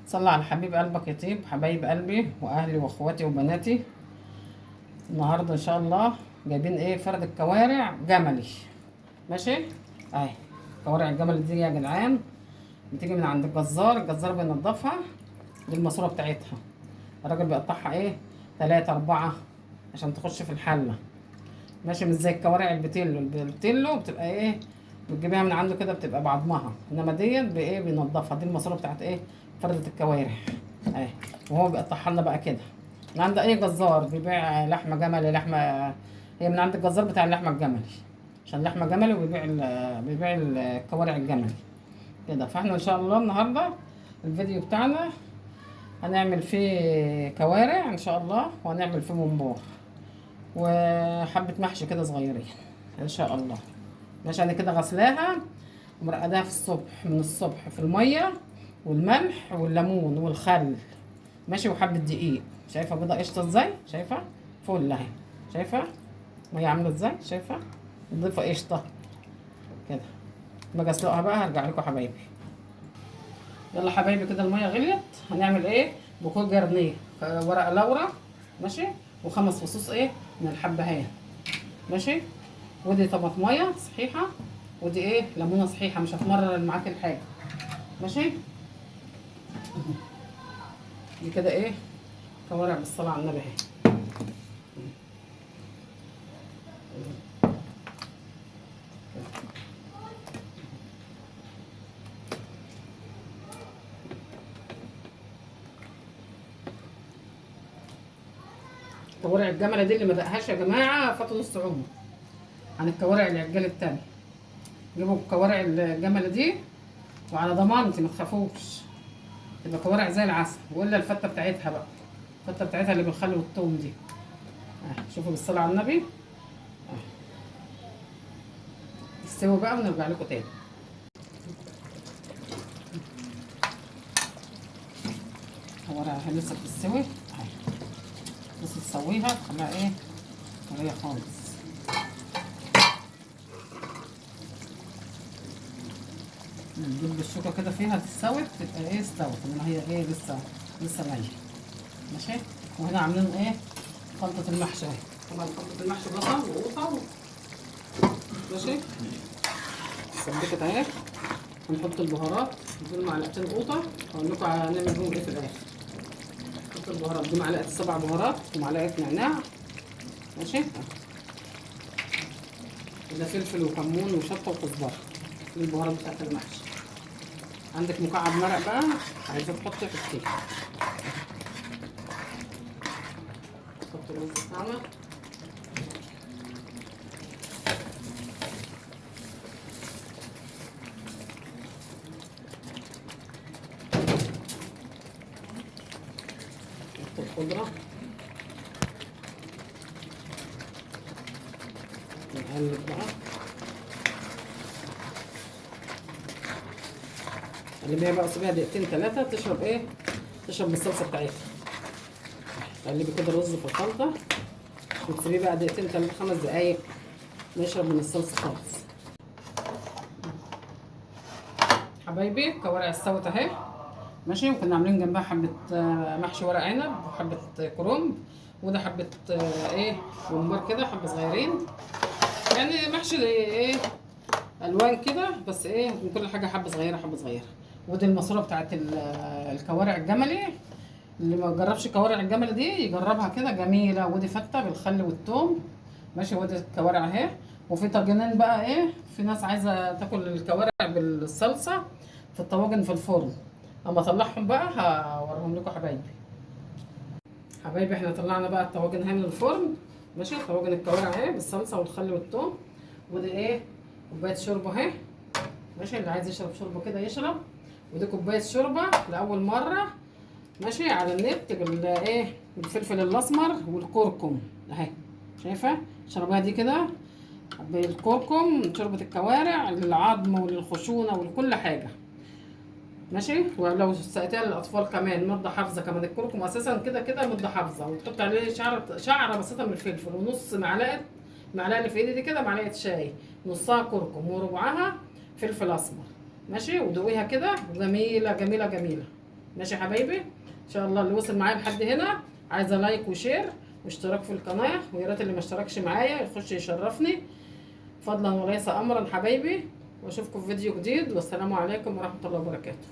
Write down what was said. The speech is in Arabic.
صلى على حبيب قلبك يا طيب، حبايب قلبي واهلي واخواتي وبناتي. النهارده ان شاء الله جايبين ايه؟ فرد الكوارع جملي. ماشي اهي. كوارع الجمل دي يا جدعان بتيجي من عند الجزار بينضفها. دي الماسوره بتاعتها. الراجل بيقطعها ايه؟ 3 4 عشان تخش في الحله. ماشي، مش زي الكوارع البتيلو بتبقى ايه؟ بتجيبيها من عنده كده بتبقى بعضمها، انما ديت بايه؟ بينضفها. دي الماسوره بتاعت ايه؟ فردة الكوارع اهي. وهو بيقطعها لنا بقى كده من عند اي جزار بيبيع لحمه جملي. لحمه هي من عند الجزار بتاع اللحمه الجملي، عشان لحمه جملي، وبيبيع بيبيع الكوارع الجملي كده. فاحنا ان شاء الله النهارده الفيديو بتاعنا هنعمل فيه كوارع ان شاء الله، وهنعمل فيه ممبار وحبه محشي كده صغيرين ان شاء الله. ماشي، انا كده غسلاها ومرقداها في الصبح، من الصبح في الميه والملح والليمون والخل. ماشي، وحبه دقيق. شايفه بيضه قشطه ازاي؟ شايفه فل اهي. شايفه ميه عامله ازاي؟ شايفه نضيفه قشطه كده. ما اسلقها بقى هرجع لكم حبايبي. يلا حبايبي، كده الميه غليت. هنعمل ايه؟ بكون جرنيه ورق لورا. ماشي، و5 فصوص ايه؟ من الحبهان. ماشي، ودي طماطميه صحيحه، ودي ايه؟ ليمونه صحيحه، مش هتمرر معاك الحاجه. ماشي، دي كده ايه؟ كوارع بالصلاه على النبي اهي. كوارع الجمله دي اللي ما دقهاش يا جماعه فاتوا نص عمر عن الكوارع العجال التانية. جيبوا كوارع الجمله دي وعلى ضمانتي ما تخافوش، تبقى كوارع زي العسل. ولا الفته بتاعتها بقى، الفته بتاعتها اللي بالخل والثوم دي. شوفوا بالصلاه على النبي. استووا بقى ونرجع لكم تاني. كوارعها لسه بتستوي اهي. بس تسويها تخليها ايه؟ طريه خالص. نجيب بالشوكه كده فيها تستوي، تبقى ايه؟ استوت. انما هي ايه؟ لسه نيه. ماشي، وهنا عاملين ايه؟ خلطه المحشي اهي. طبعا خلطه المحشي بصل وقوطه ماشي، سبكت اهي. هنحط البهارات. دول معلقتين قوطه. هقول لكم هنعمل بيهم ايه في الاخر. نحط البهارات دي معلقه 7 بهارات ومعلقه نعناع. ماشي، ده فلفل وكمون وشطه وكزبره. دي البهارات بتاعت المحشي. عندك مكعب مرق بقى عايزه تحطي حطيه. نحط الرز بتاعنا. نحط الخضره. نقلب بقى. قلبيها بقى، سيبيها دقيقتين 3 تشرب ايه؟ تشرب من الصلصه بتاعتها. قلبي كده الرز في الخلطه وتسيبيه بقى دقيقتين 3 5 دقايق نشرب من الصلصه خالص. حبايبي الكوارع استوت اهي. ماشي، وكنا عاملين جنبها حبه محشي ورق عنب وحبه كرنب. وده حبه ايه؟ ممبار كده، حبه صغيرين. يعني محشي ايه؟ الوان كده بس ايه؟ من كل حاجه حبه صغيره حبه صغيره. ودي الماسوره بتاعت الكوارع الجملي. اللي ما جربش كوارع الجمل دي يجربها كده، جميله. ودي فته بالخل والثوم. ماشي، ودي الكوارع اهي. وفي طاجنين بقى ايه؟ في ناس عايزه تاكل الكوارع بالصلصه في الطواجن في الفرن. اما اطلعهم بقى هوريهم لكم حبايبي. حبايبي احنا طلعنا بقى الطواجن اهي من الفرن. ماشي، طواجن الكوارع اهي بالصلصه والخل والثوم. ودي ايه؟ كوبايه شوربه اهي. ماشي، اللي عايز يشرب شوربه كده يشرب. ودي كوبايه شوربه لاول مره. ماشي، على النت بالايه؟ بالفلفل الاسمر والكركم اهي. شايفه؟ شربها دي كده بالكركم. شوربه الكوارع للعظم وللخشونه ولكل حاجه. ماشي، ولو سقيتها للاطفال كمان مضه حافظه. كمان الكركم اساسا كده كده مضه حافظه. وتحط عليه شعره بسيطه من الفلفل، ونص معلقه اللي في ايدي دي كده معلقه شاي، نصها كركم وربعها فلفل اسمر. ماشي، ودوقيها كده جميله جميله جميله. ماشي يا حبايبي. ان شاء الله اللي وصل معايا لحد هنا عايزه لايك وشير واشتراك في القناه، ويا ريت اللي ما اشتركش معايا يخش يشرفني فضلا وليس امرا حبايبي. واشوفكم في فيديو جديد، والسلام عليكم ورحمه الله وبركاته.